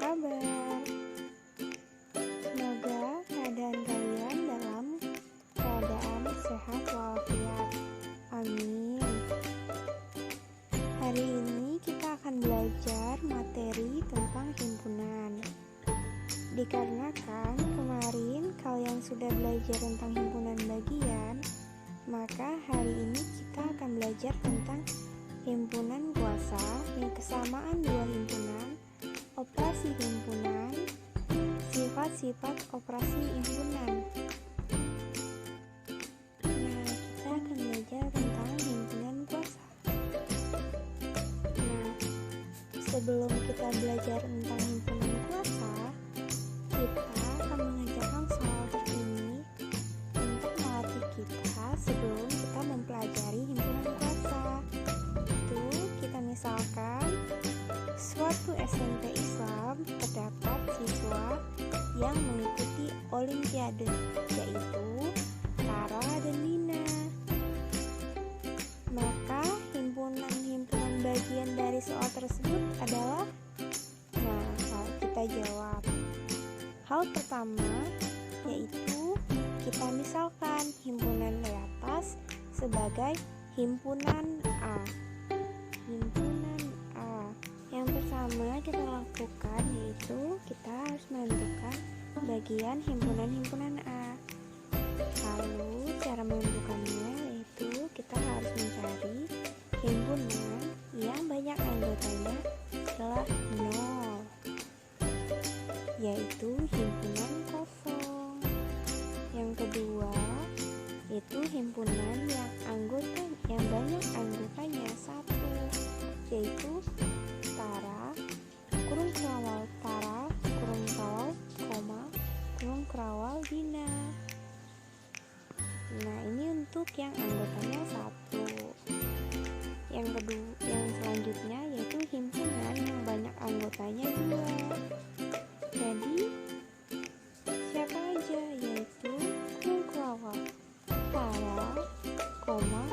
kabar? Semoga keadaan kalian dalam keadaan sehat walafiat. Amin. Hari ini kita akan belajar materi tentang himpunan. Dikarenakan kemarin kalian sudah belajar tentang himpunan bagian, maka hari ini kita akan belajar tentang himpunan kuasa yang kesamaan dua himpunan, operasi himpunan, sifat-sifat operasi himpunan. Nah, kita akan belajar tentang himpunan kuasa. Nah, sebelum kita belajar tentang himpunan kuasa, kita akan mengerjakan soal ini untuk melatih kita sebelum kita mempelajari himpunan kuasa. Itu kita misalkan suatu SMP Islam terdapat siswa yang mengikuti olimpiade, yaitu Tara dan Nina. Maka himpunan-himpunan bagian dari soal tersebut adalah, kita jawab. Hal pertama yaitu kita misalkan himpunan di atas sebagai himpunan A. Himpunan A. Yang pertama kita lakukan yaitu kita harus menentukan bagian himpunan A. Lalu cara menentukannya yaitu kita harus mencari himpunan yang banyak anggotanya adalah 0, yaitu himpunan kosong. Yang kedua itu himpunan yang banyak anggotanya 1, yaitu Tara, kurung kerawal Tara, kurung kerawal, koma, kurung kerawal Dina. Nah, ini untuk yang anggotanya 1. Yang selanjutnya yaitu himpunan yang banyak anggotanya 2. Jadi siapa aja, yaitu kurung kerawal Tara, koma,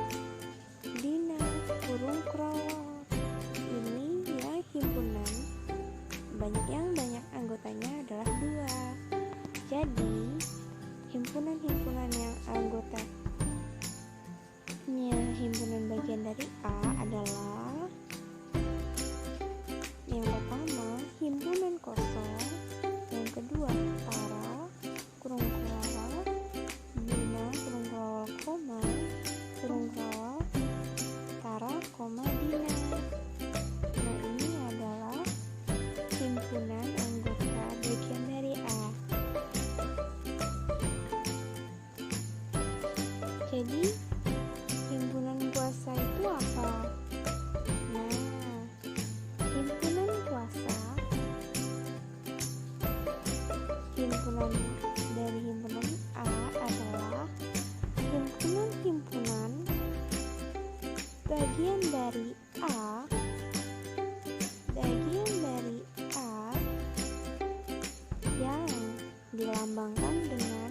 Dina, kurung kerawal. Ini ya himpunan yang banyak anggotanya adalah 2. Jadi himpunan-himpunan yang anggotanya himpunan bagian dari A adalah yang pertama himpunan kosong, yang kedua Tara, kurung kerawal, Dina, kurung kerawal, koma, kurung kerawal Tara, koma, Dina. Nah, ini adalah himpunan anggota bagian dari A. Jadi himpunan kuasa itu apa? Nah, himpunan kuasa, himpunan dari himpunan A adalah himpunan bagian dari A yang dilambangkan dengan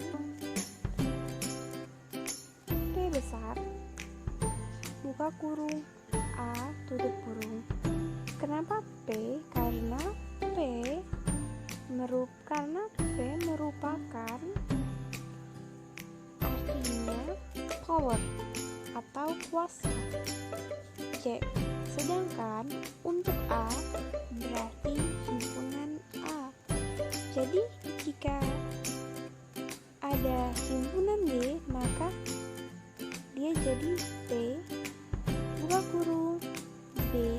P besar, buka kurung, A, tutup kurung. Kenapa P? Karena P merupakan artinya power atau kuasa. Sedangkan untuk A berarti himpunan A. Jadi jika ada himpunan B, maka dia jadi P, buka kurung, B,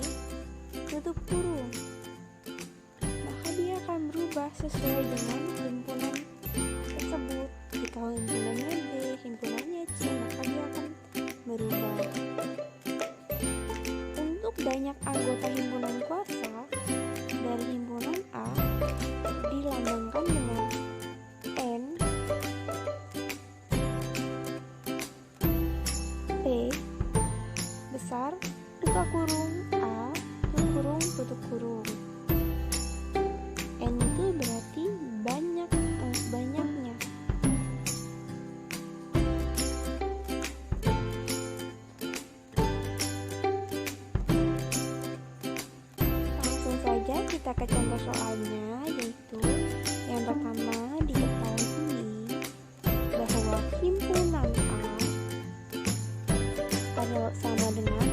tutup kurung. Maka dia akan berubah sesuai dengan himpunan tersebut. Jika himpunannya B, himpunannya C, maka dia akan berubah. Untuk banyak anggota himpunan kuasa dari himpunan A dilambangkan dengan N, P besar, buka kurung, A, tutup kurung. N itu berarti banyaknya. Langsung saja kita ke contoh soalnya, yaitu yang pertama diketahui bahwa himpunan A adalah sama dengan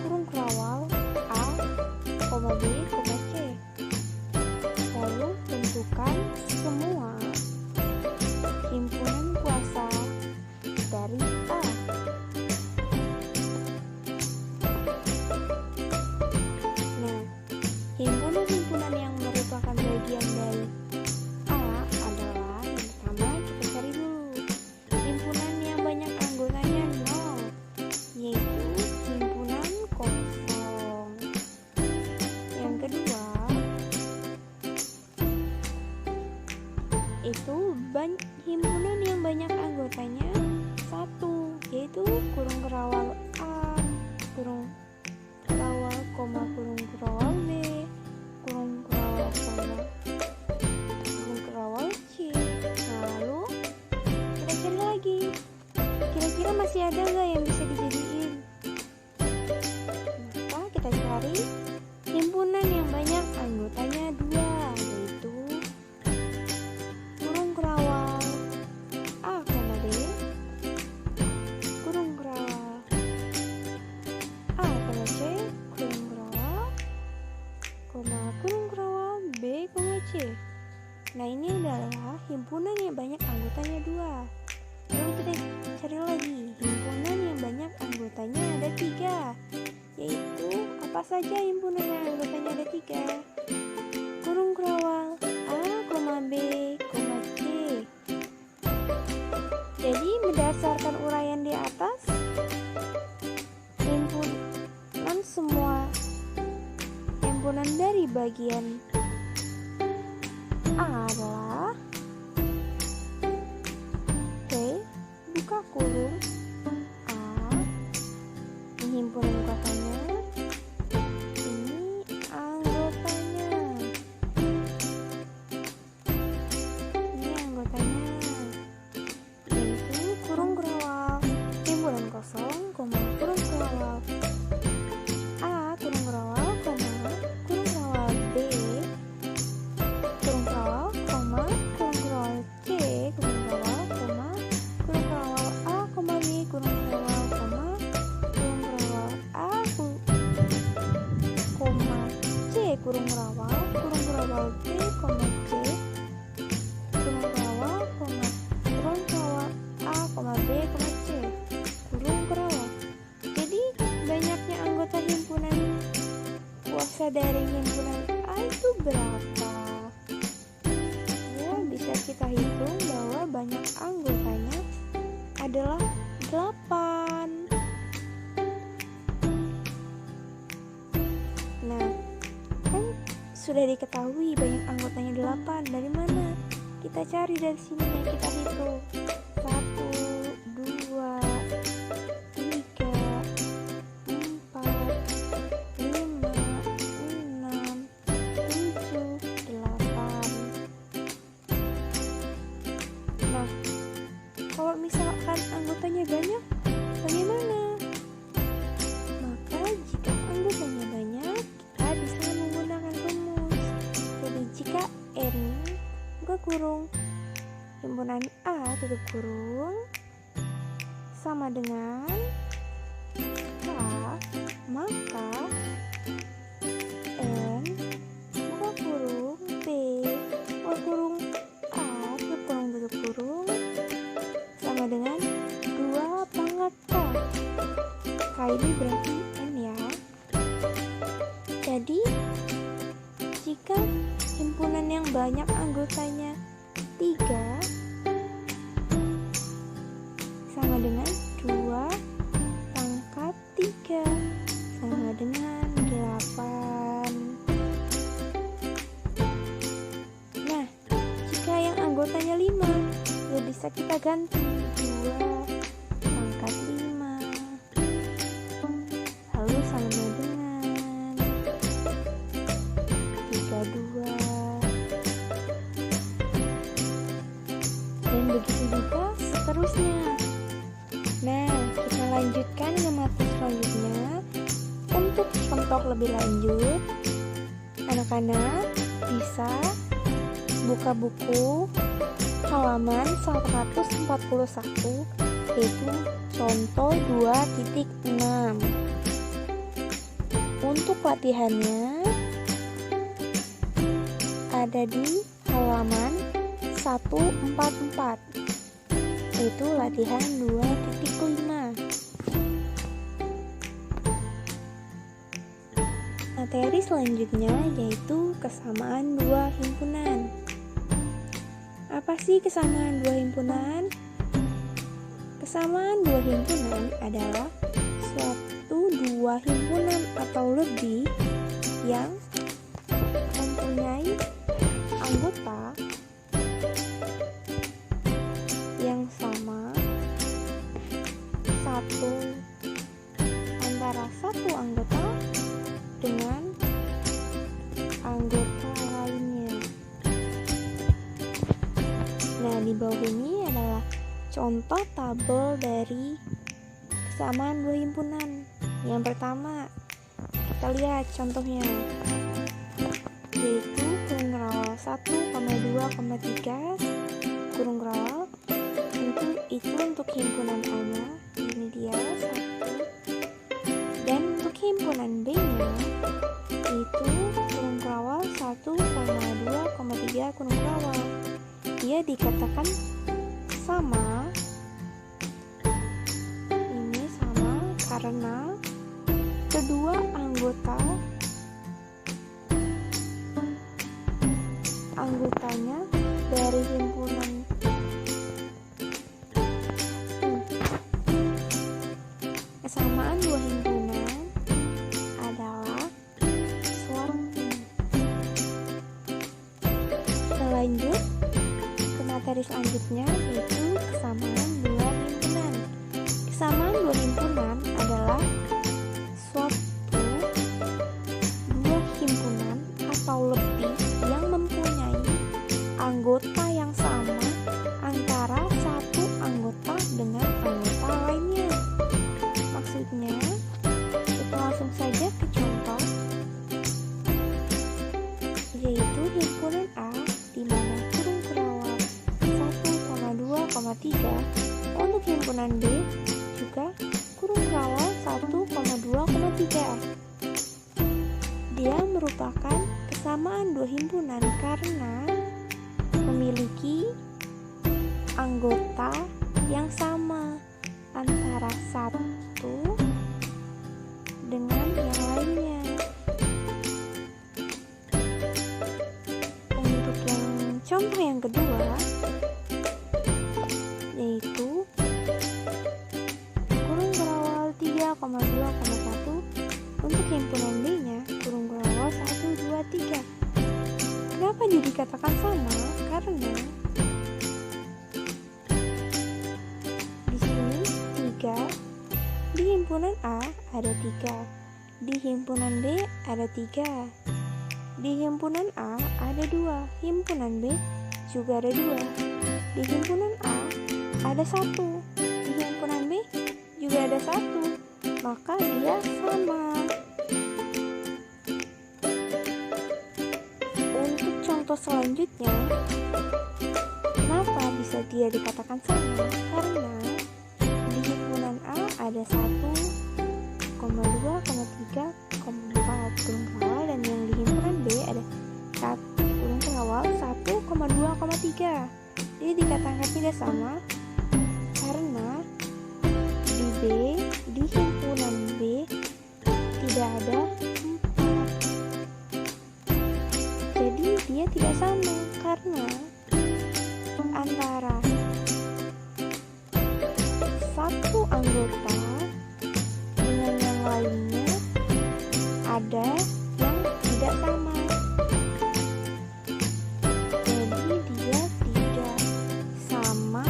kurung kerawal A, B, C. Lalu tentukan semua himpunan kuasa dari A. Nah, himpunan-himpunan yang merupakan bagian dari A adalah yang pertama kita cari dulu himpunan yang banyak anggotanya 0, yaitu himpunan kosong. Yang kedua itu himpunan yang banyak anggotanya 1, yaitu kurung kerawal A, kurung kerawal, kurung kerawal B, kurung kerawal, kurung kerawal C. Lalu kita cari lagi, kira-kira masih ada nggak yang bisa dijadiin? Maka kita cari himpunan yang banyak anggotanya 2, yaitu kurung kerawal A, B, kurung kerawal A, C, kurung kerawal, kurung kerawal B, C. Nah, ini adalah himpunan yang banyak anggotanya 2. Lalu kita cari lagi himpunan yang banyak anggotanya ada 3, yaitu apa saja himpunan yang anggotanya ada 3? Kurung kerawal A, B, C. Jadi berdasarkan uraian di atas, himpunan semua himpunan dari bagian A adalah buka kurung A, ini himpunan kuasanya, ini anggotanya, ini anggotanya, yaitu kurung kerawal, himpunan kosong, kurung kerawal A, kurung kerawal, kurung kerawal B, kurung kerawal, kurung kerawal C, kurung kerawal, kurung kerawal A, B, kurung kerawal, kurung kerawal A, C, kurung kerawal, kurung kerawal B, C, kurung kerawal, kurung kerawal A, B, C, kurung kerawal. Jadi banyaknya anggota himpunan kuasa dari himpunan A itu berapa? Ya, bisa kita hitung bahwa banyak anggotanya adalah 8. Nah, kan sudah diketahui banyak anggotanya 8. Dari mana? Kita cari dari sini, kita hitung 1, 2, 3, 4, 5, 6, 7, 8. Nah, kalau misalkan anggotanya banyak, bagaimana? Maka jika anggotanya banyak, kita bisa menggunakan rumus. Jadi jika N buka kurung himpunan A tutup kurung sama dengan K, maka N buka kurung B buka kurung A tutup kurung sama dengan 2 pangkat K. K ini berarti N ya. Jadi jika himpunan yang banyak anggotanya 3 sama dengan 2 pangkat 3 sama dengan 8. Nah, jika yang anggotanya 5, ya bisa kita ganti 2 pangkat 5 lalu sama dengan 32. Dan begitu juga seterusnya. Nah, kita lanjutkan ke materi selanjutnya. Untuk contoh lebih lanjut, anak Anak-anak bisa buka buku halaman 141, yaitu contoh 2.6. Untuk latihannya ada di halaman 144, yaitu latihan 2.5. Materi selanjutnya yaitu kesamaan dua himpunan. Apa sih kesamaan dua himpunan? Kesamaan dua himpunan adalah suatu dua himpunan atau lebih yang mempunyai anggota yang sama antara satu anggota dengan anggota lainnya. Nah, di bawah ini adalah contoh tabel dari kesamaan dua himpunan. Yang pertama, kita lihat contohnya, yaitu kurung rawal 1,2,3 kurung rawal itu untuk himpunan A-nya, ini dia 1. Dan untuk himpunan B-nya itu kurung rawal 1,2,3 kurung rawal. Dia dikatakan sama. Ini sama karena kedua anggotanya dari himpunan kesamaan dua himpunan adalah suatu. Kita lanjut ke materi selanjutnya, yaitu kesamaan dua himpunan. Kesamaan dua himpunan adalah suatu dua himpunan atau lebih yang mempunyai anggota yang sama antara satu anggota dengan anggota lainnya. Maksudnya, kita langsung saja ke contoh, yaitu himpunan A di mana kurung rawal 1,2,3. Untuk himpunan B juga kurung rawal 1,2,3. Dia merupakan kesamaan dua himpunan karena memiliki anggota yang sama antara satu dengan yang lainnya. Untuk yang contoh yang kedua, yaitu kurung rawal 3,2,1. Untuk himpunan B-nya kurung rawal 1, 2, 3. Kenapa dia dikatakan sama? Karena di sini 3, di himpunan A ada 3, di himpunan B ada 3, di himpunan A ada 2, himpunan B juga ada 2, di himpunan A ada 1, di himpunan B juga ada 1, maka dia sama. Untuk contoh selanjutnya, kenapa bisa dia dikatakan sama? Karena di himpunan A ada 1,2,3,4 kurung rawal, dan yang di himpunan B ada 1 kurung rawal 1,2,3. Jadi dikatakan tidak sama karena di himpunan B tidak ada 4. Jadi dia tidak sama karena antara satu anggota dengan yang lainnya ada yang tidak sama. Jadi dia tidak sama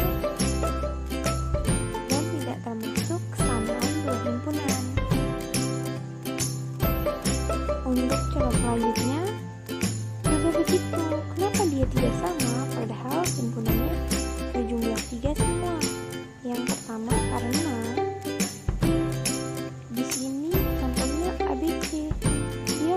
dan tidak termasuk kesamaan dua himpunan. Untuk contoh selanjutnya juga begitu. Kenapa dia tidak sama padahal himpunannya berjumlah 3 semua? Yang pertama karena di sini contohnya ABC, dia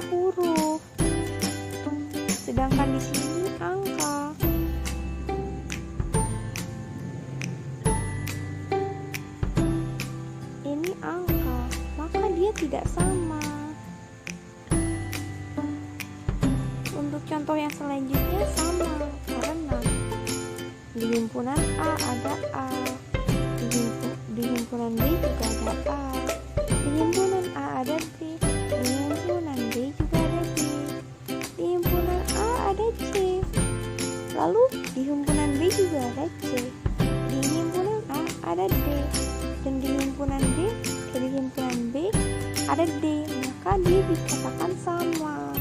contoh yang selanjutnya sama, karena di himpunan A ada A, di himpunan B juga ada A, di himpunan A ada B, di himpunan B juga ada B, di himpunan A ada C, lalu di himpunan B juga ada C, di himpunan A ada D, dan di himpunan B ada D, maka dia dikatakan sama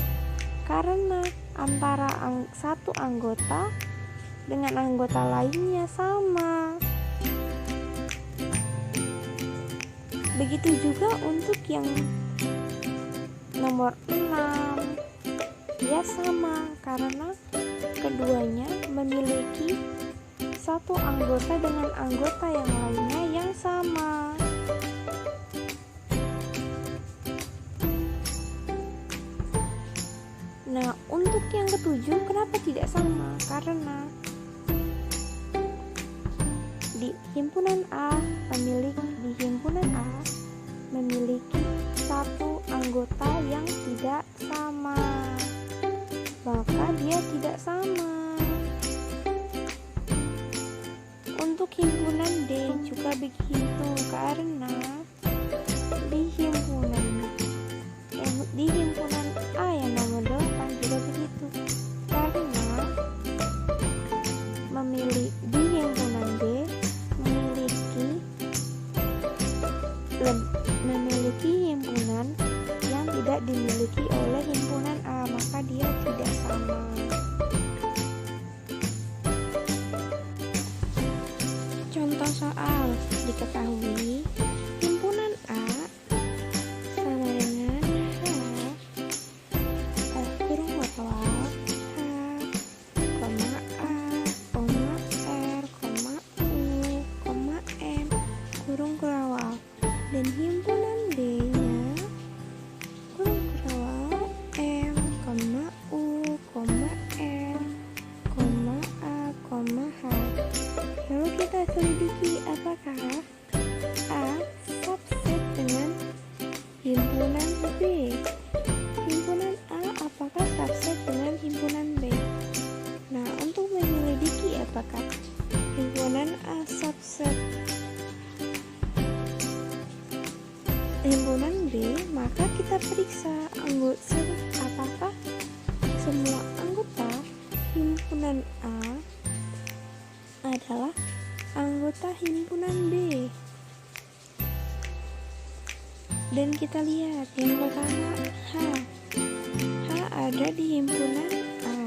karena antara satu anggota dengan anggota lainnya sama. Begitu juga untuk yang nomor 6, dia sama karena keduanya memiliki satu anggota dengan anggota yang lainnya yang sama. Nah, untuk yang ketujuh kenapa tidak sama? Karena di himpunan A memiliki satu anggota yang tidak sama, maka dia tidak sama. Untuk himpunan D juga begitu, karena di himpunan A yang nomor 8 juga begitu, karena di himpunan D memiliki himpunan yang tidak dimiliki oleh himpunan A, maka dia tidak sama. Contoh soal diketahui himpunan A sama dengan H, kurung warawak, H, koma A, koma R, koma U, koma M, kurung kurawak, dan himpunan D-nya kurung kurawak M, koma U, koma R, koma A, koma H. Lalu kita selidiki apakah A subset dengan himpunan B. Himpunan A apakah subset dengan himpunan B? Nah, untuk menyelidiki apakah himpunan A subset himpunan B, maka kita periksa apakah semua anggota himpunan A adalah anggota himpunan B. Dan kita lihat yang pertama H ada di himpunan A,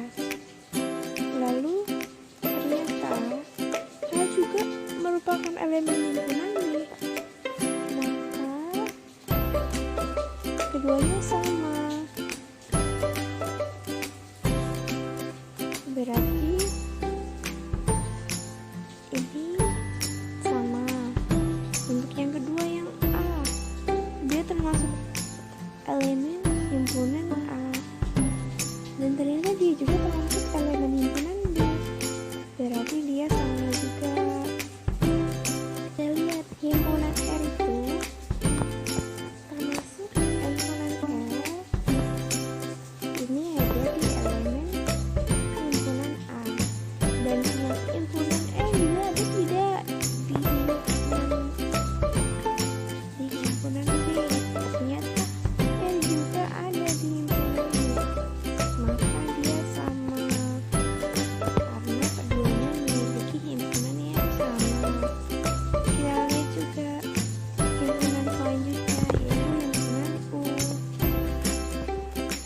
lalu ternyata H juga merupakan elemen himpunan B, maka keduanya sama. Berarti ini sama. Untuk yang kedua yang A, dia termasuk elemen himpunan A, dan ternyata dia juga termasuk elemen himpunan B, berarti dia sama juga. Kita lihat himpunan R itu termasuk himpunan R, ini ada di elemen himpunan A, dan himpunan R juga ada tidak di himpunan B. Ternyata R juga ada di himpunan B, maka dia sama karena keduanya memiliki himpunan yang sama. Kita lihat juga himpunan selanjutnya, yaitu himpunan U.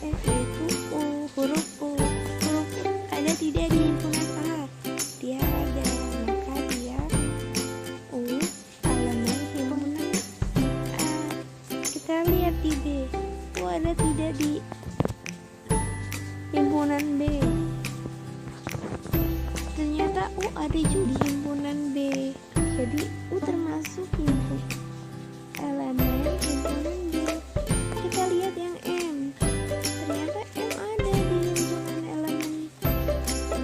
Yaitu U, huruf U. Huruf U ada tidak di himpunan A? Dia ada, maka dia U, elemen himpunan A. Kita lihat di B, U ada tidak di himpunan B? Ternyata U ada juga di himpunan B, jadi U termasuk elemen himpunan B. Kita lihat yang M, ternyata M ada di himpunan elemen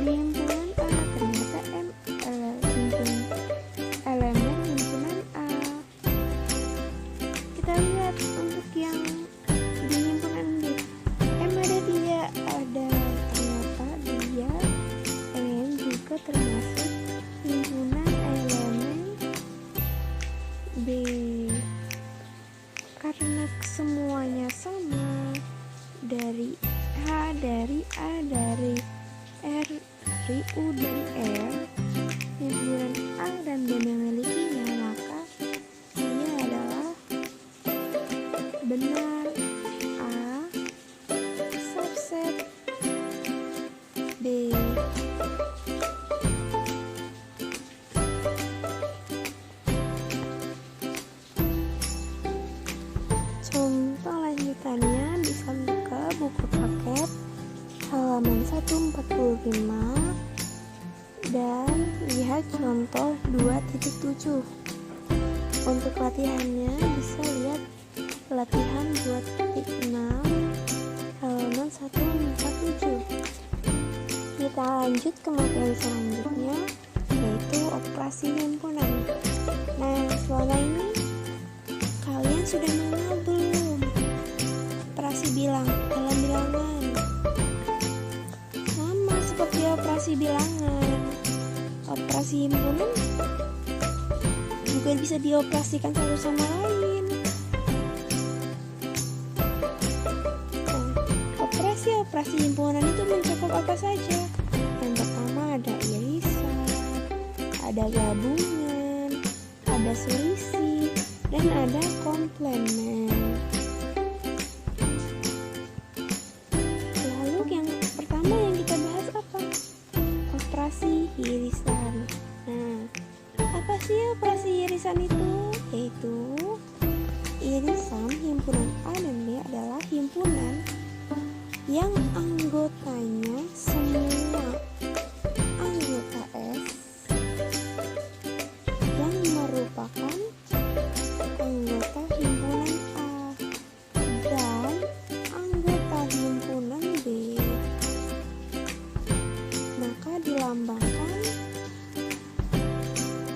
di himpunan A, ternyata M elemen himpunan A. Kita lihat untuk yang di himpunan B, M ada tidak? Ada, ternyata dari A, dari R, dari U dan R, himpunan A dan B memilikinya, maka dia adalah benar. A subset B. Contoh lanjutannya bisa buka buku paket halaman 145 dan lihat contoh 2.7. Untuk latihannya bisa lihat latihan 2.6 halaman 147. Kita lanjut ke materi selanjutnya, yaitu operasi himpunan. Nah, selama ini kalian sudah mengenal belum operasi dalam bilangan? Sama seperti operasi bilangan, operasi himpunan juga bisa dioperasikan satu sama lain. Nah, operasi himpunan itu mencakup apa saja? Yang pertama ada irisan, ada gabungan, ada selisih, dan ada komplement. Lalu yang pertama yang kita bahas apa? Operasi irisan. Nah, apa sih operasi irisan itu? Yaitu irisan himpunan A dan B adalah himpunan yang anggotanya semua anggota S yang merupakan anggota himpunan A dan anggota himpunan B. Maka dilambangkan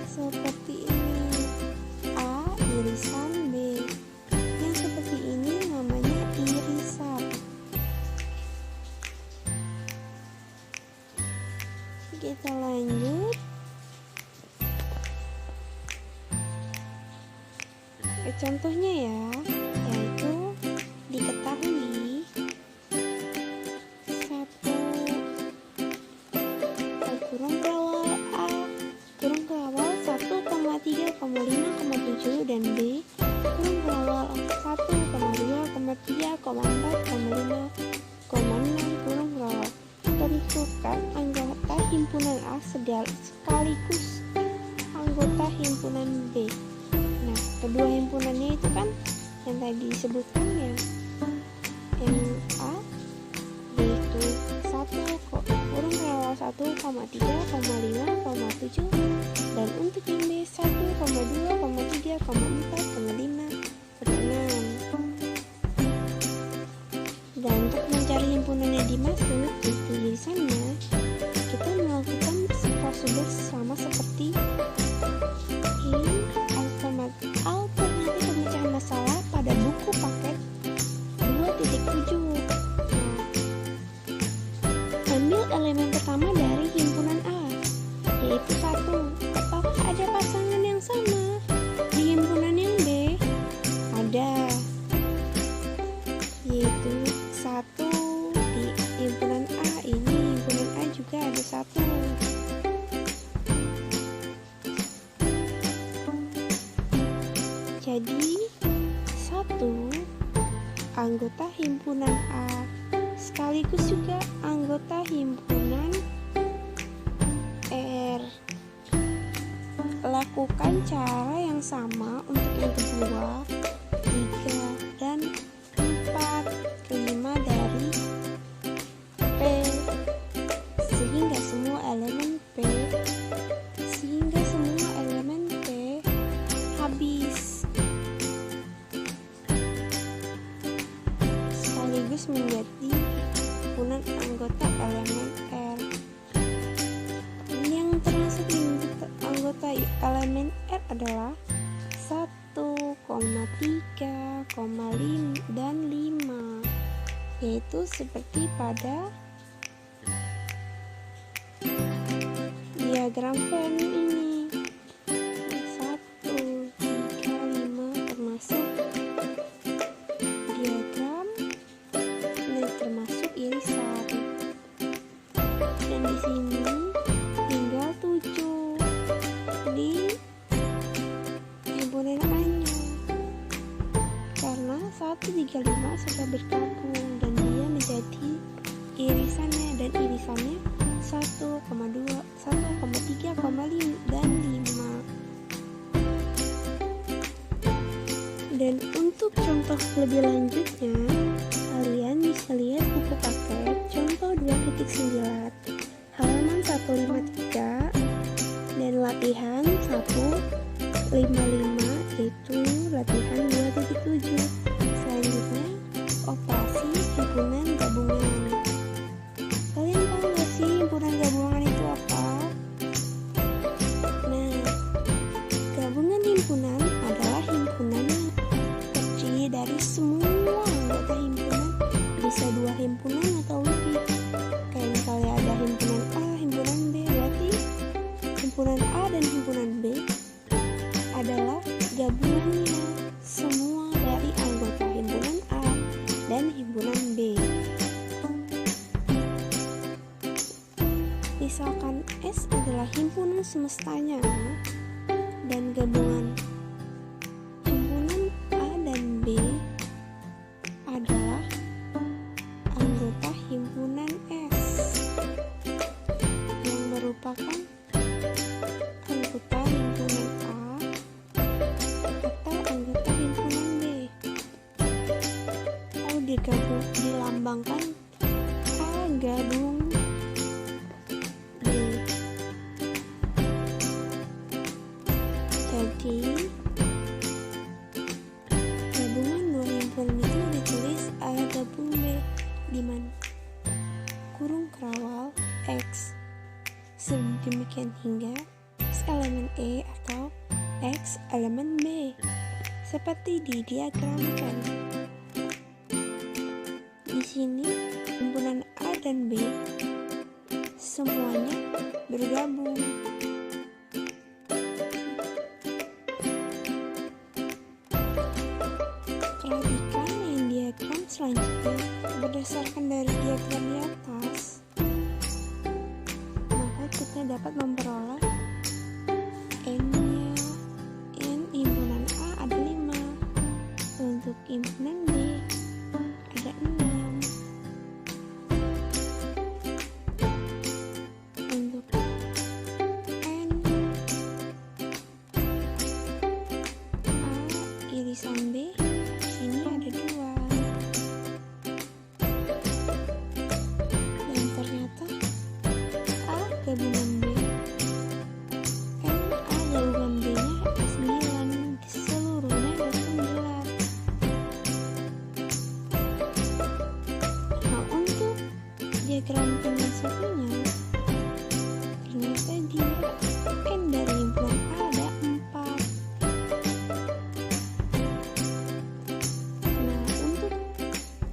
seperti ini, A irisan B. Yang seperti ini namanya irisan. Kita lanjut. Contohnya ya, yaitu diketahui 1 kurung kerawal A kurung kerawal 1,3,5,7 dan B kurung kerawal 1,2,3,4,5,6 kurung kerawal. Tentukan anggota himpunan A sekaligus anggota himpunan B. Nah, kedua himpunannya itu kan yang tadi disebutkan yang A yaitu 1 kurung kerawal 1,3,5,7 dan untuk yang B 1,2,3,4,5,6. Dan untuk mencari himpunannya dimaksud yaitu irisannya, kita melakukan prosedur sama seperti alternatif pemecahan masalah pada buku paket 2.7. Ambil elemen pertama dari himpunan A, yaitu 1. Apakah ada pasangan yang sama di himpunan yang B? Ada, yaitu 1 di himpunan A. Ini himpunan A juga ada 1. Jadi 1 anggota himpunan A sekaligus juga anggota himpunan R. Lakukan cara yang sama untuk yang kedua, 3 dan 4, 5 dari P sehingga semua elemen P habis sekaligus menjadi himpunan anggota elemen R. Yang termasuk anggota elemen R adalah 1,3,5 dan 5, yaitu seperti pada diagram Venn ini. 1, 3, 5 termasuk diagram ini, termasuk irisan. dan irisannya 1,2, 1,3,5 dan 5. Dan untuk contoh lebih lanjutnya, kalian bisa lihat buku paket contoh 2.9 halaman 153 dan latihan 155, yaitu latihan 2.7. Selanjutnya, operasi himpunan gabungan. Kalian tahu gak sih himpunan gabungan itu apa? Nah, gabungan himpunan adalah himpunan yang terdiri dari semua anggota himpunan, bisa 2 himpunan atau lebih. Kayak misalnya ada himpunan A, himpunan B, berarti himpunan A dan himpunan B adalah gabungannya semua dari anggota himpunan A dan himpunan B. Misalkan S adalah himpunan semestanya dan gabungan himpunan A dan B adalah anggota himpunan S yang merupakan anggota himpunan A atau anggota himpunan B, atau dilambangkan A gabung B. Jadi gabungan 2 himpunan itu ditulis A gabung B di mana? Kurung kerawal X, sedemikian hingga X elemen E atau X elemen B seperti didiagramkan. Di sini himpunan A dan B semuanya bergabung. Perhatikan yang diagram selanjutnya berdasarkan dari diagram di atas, maka kita dapat memperoleh N-nya. N himpunan A ada 5, untuk himpunan B ada 6, untuk N A irisan B sini ada 2, dan ternyata A gabungan B, N A gabungan B nya ada 9, seluruhnya ada 9. Nah, untuk diagram pengasuhnya ternyata dia N dari himpunan A ada 4. Nah, untuk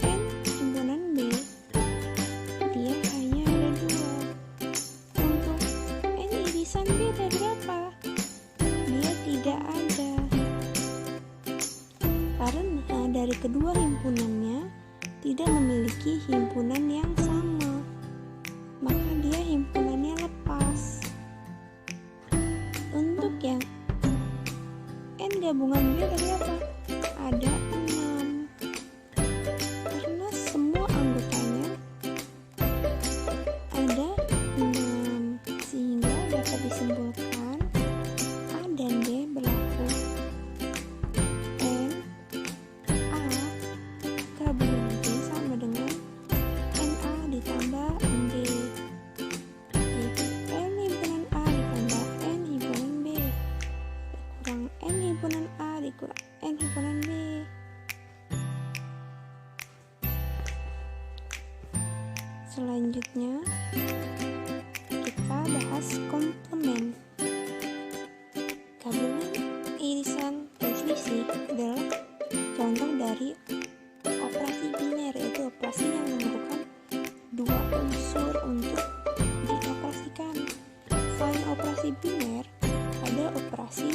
N himpunan B dia hanya ada 2. Untuk N irisan B ada berapa? Dia tidak ada, karena dari kedua himpunannya tidak memiliki himpunan yang sama, maka dia himpunannya lepas. Untuk yang N gabungan B ada berapa? Ada 6, karena semua anggotanya ada 6, sehingga dapat disimpulkan A dan B berlaku. N A gabungan B sama dengan NA ditambah NB, yaitu N himpunan A ditambah N himpunan B kurang N himpunan A dikurang N himpunan B. Selanjutnya kita bahas komponen. Gabungan, irisan, dan selisih adalah contoh dari operasi biner, yaitu operasi yang memerlukan 2 unsur untuk dioperasikan. Selain operasi biner, ada operasi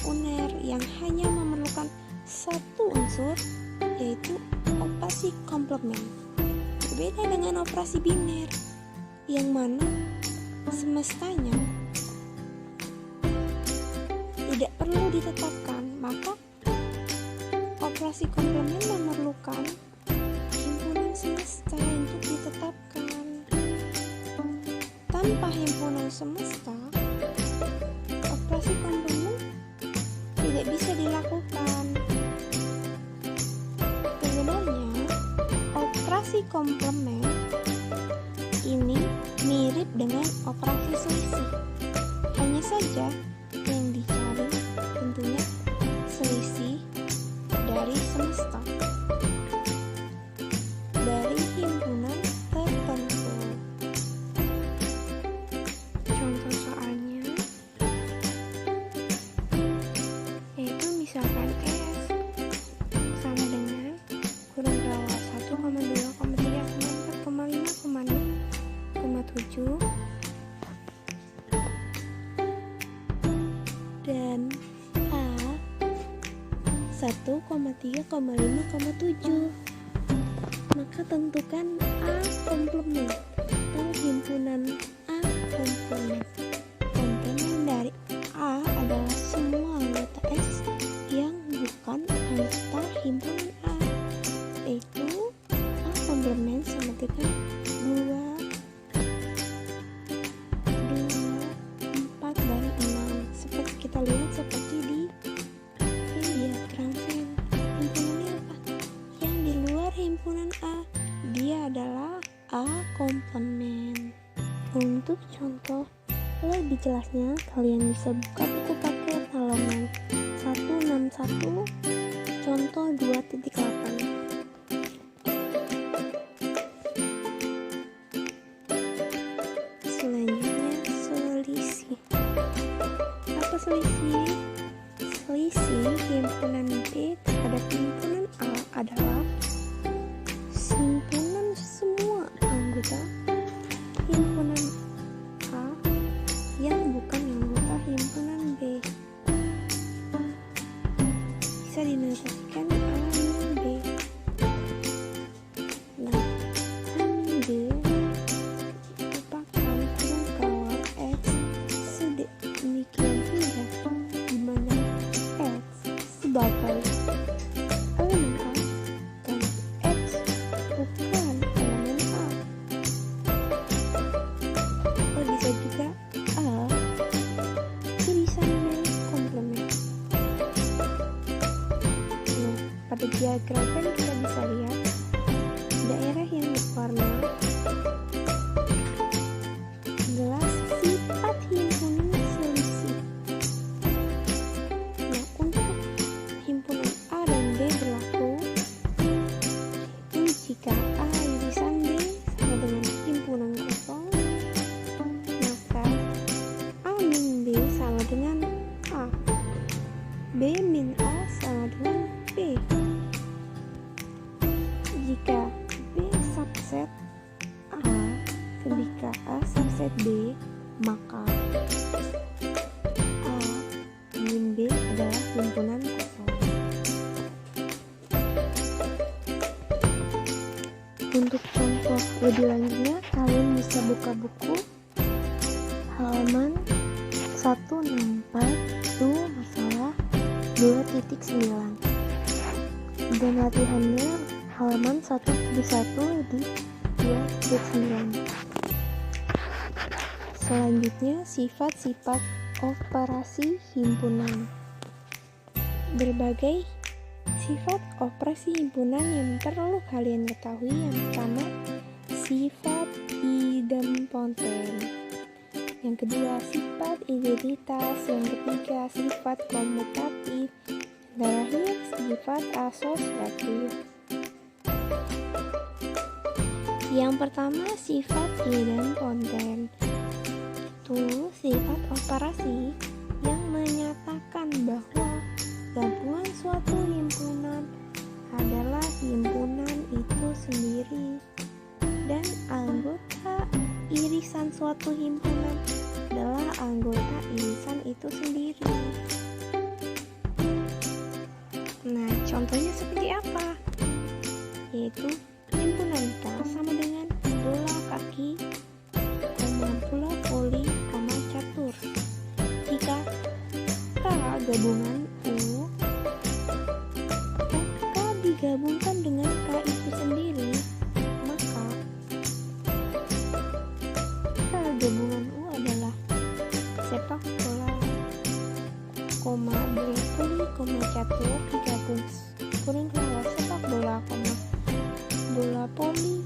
uner yang hanya memerlukan 1 unsur, yaitu operasi komplement. Berbeda dengan operasi biner, yang mana semestanya tidak perlu ditetapkan, maka operasi komplement memerlukan himpunan semesta untuk ditetapkan. tanpa himpunan semesta, operasi komplement tidak bisa dilakukan. Sebenarnya, operasi komplement ini mirip dengan operasi selisih. Hanya saja yang dicari tentunya selisih dari semesta, dari himpunan tertentu. Contoh soalnya yaitu misalkan S sama dengan kurung rawat 1,2,3,4,5,6,7 dan A 1,3,5,7. Maka tentukan A komplement atau himpunan A komplement. Komplement dari A adalah semua anggota S yang bukan anggota himpunan A, yaitu A komplement sama dengan 2, 4, dan 6. Seperti kita lihat seperti di diagram Venn. Himpunannya apa? Yang di luar himpunan A, dia adalah A komplement. Untuk contoh lebih jelasnya, kalian bisa buka buku paket halaman 161 contoh 2.8. Selanjutnya selisih. Apa selisih? Selisih himpunan B terhadap himpunan A adalah himpunan semua anggota himpunan A yang bukan anggota himpunan B. Bisa dinotasikan A min B. Nah, A min B merupakan kurung kawal X sedemikian rupa, di mana X sebagai elemen A dan X bukan elemen A. Atau bisa juga A irisan B komplement. Nah, pada diagram kan kita bisa lihat daerah yang berwarna adalah sifat himpunan selisih. Nah, untuk himpunan A dan B berlaku jika A irisan B sama dengan himpunan kosong, maka A min B sama dengan A, B min A sama dengan B. Jika B subset A ketika A subset B, maka A min B adalah himpunan kosong. Untuk contoh lebih lanjutnya, kalian bisa buka buku halaman 164 itu masalah 2.9 dan latihannya halaman 171 di 2.9. Selanjutnya, sifat-sifat operasi himpunan. Berbagai sifat operasi himpunan yang perlu kalian ketahui. Yang pertama, sifat idempoten. Yang kedua, sifat identitas. Yang ketiga, sifat komutatif. Dan terakhir, sifat asosiatif. Yang pertama, sifat idempoten. Itu sifat operasi yang menyatakan bahwa gabungan suatu himpunan adalah himpunan itu sendiri dan anggota irisan suatu himpunan adalah anggota irisan itu sendiri. Nah, contohnya seperti apa? Yaitu himpunan K sama dengan bola kaki, bola voli, catur. Jika K gabungan U dan K digabungkan dengan K itu sendiri, maka K gabungan U adalah sepak bola, bola voli, catur digabung kuring kelawar sepak bola, bola voli,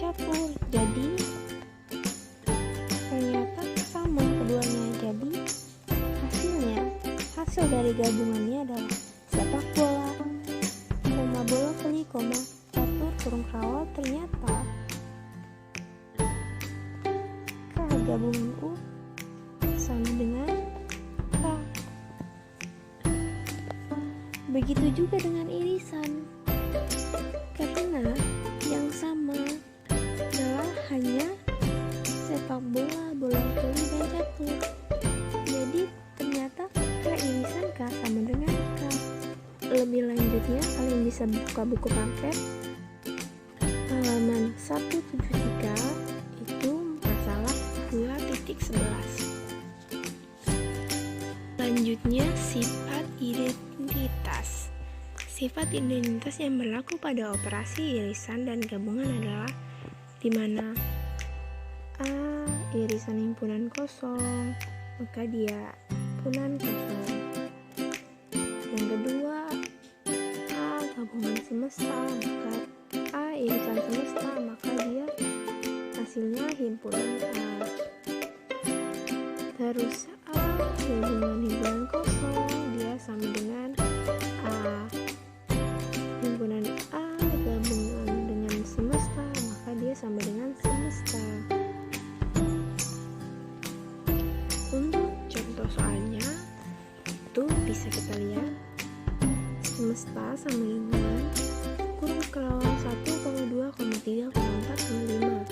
catur. Jadi ternyata sama keduanya. Jadi hasil dari gabungannya adalah sepak bola, bola voli, catur kurung kelawar. Ternyata K gabungan U sama dengan K. Begitu juga dengan irisan, karena yang sama adalah hanya sepak bola, bola voli, dan catur. Jadi ternyata K irisan K sama dengan K. Lebih lanjutnya kalian bisa buka buku paket halaman 173, itu masalah 2.11. Selanjutnya sifat identitas. Sifat identitas yang berlaku pada operasi irisan dan gabungan adalah di mana A irisan himpunan kosong, maka dia himpunan kosong. Yang kedua, A gabungan semesta, maka A irisan semesta, maka dia hasilnya himpunan A. Terus A gabungan himpunan kosong, dia sama dengan A. Himpunan A gabungan dengan semesta, maka dia sama dengan semesta. Untuk contoh soalnya itu bisa kita lihat semesta sama dengan kurung kelawar 1, 2, 3, 4, 5.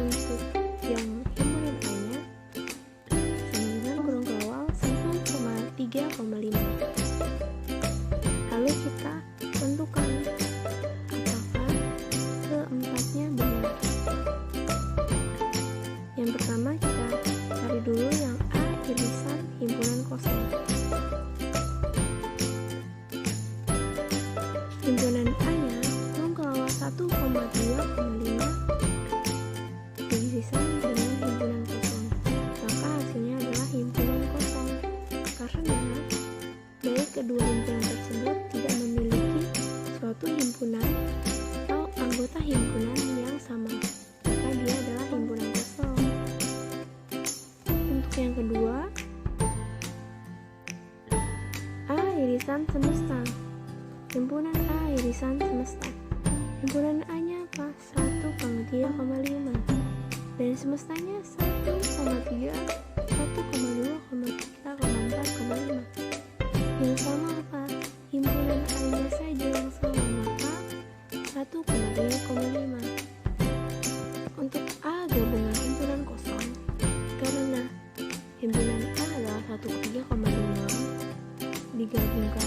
Untuk yang himpunan A-nya sama dengan kurung kelawar 1,3,5. Lalu kita tentukan apakah keempatnya benar. Yang pertama kita cari dulu yang A irisan himpunan kosong. Himpunan A-nya kurung kelawar 1,3,5 irisan dengan himpunan kosong, maka hasilnya adalah himpunan kosong. Karena dari kedua himpunan tersebut tidak memiliki suatu himpunan atau anggota himpunan yang sama, maka dia adalah himpunan kosong. Untuk yang kedua, A irisan semesta. Himpunan A irisan semesta. Himpunan A-nya apa? 1,3,5 dan semestanya 1,3, 1,2, 3,4,5. Yang sama apa? Himpunan A-nya saja yang sama, maka 1,3,5. Untuk A gabungan himpunan kosong, karena himpunan A adalah 1,3,5 digabungkan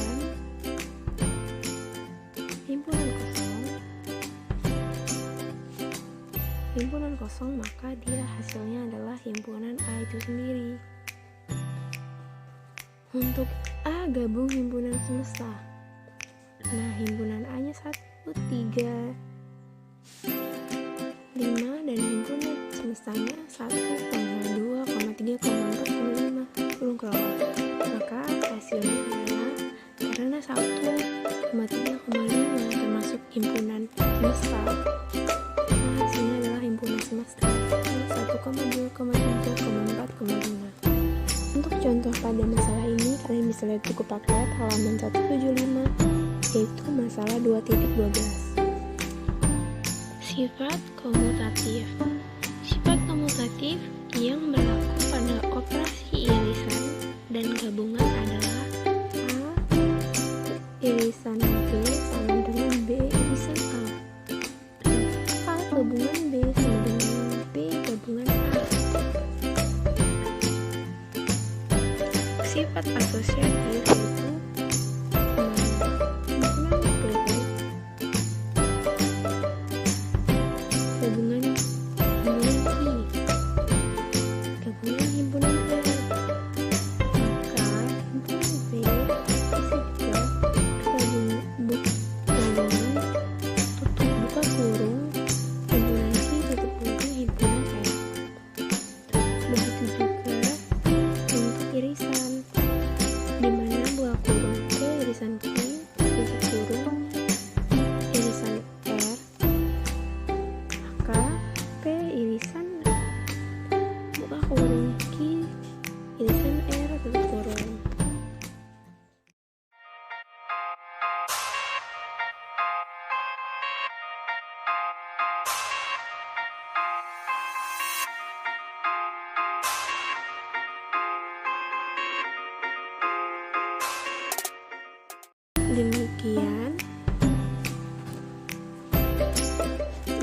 himpunan kosong, maka dia hasilnya adalah himpunan A itu sendiri. Untuk A gabung himpunan semesta, nah himpunan A nya 1, 3, 5 dan himpunan semestanya 1,2, 3, 4,5 kurung kelawar, maka hasilnya adalah karena 1,3,5 termasuk himpunan semesta, hasilnya adalah himpunan semesta 1,2, 3, 4,5. Untuk contoh pada masalah ini kalian bisa lihat buku paket halaman 175, yaitu masalah 2.12. Sifat komutatif. Sifat komutatif yang berlaku pada operasi irisan dan gabungan adalah A irisan B sama dengan B irisan A. A gabungan B sama dengan B gabungan A. Sifat asosiatif yaitu demikian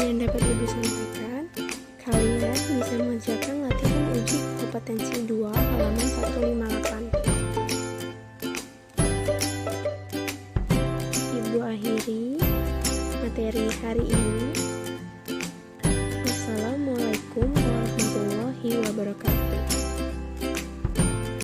yang dapat Ibu sampaikan. Kalian bisa mengerjakan latihan uji kompetensi 2 halaman 158. Ibu akhiri materi hari ini. Wassalamualaikum warahmatullahi wabarakatuh.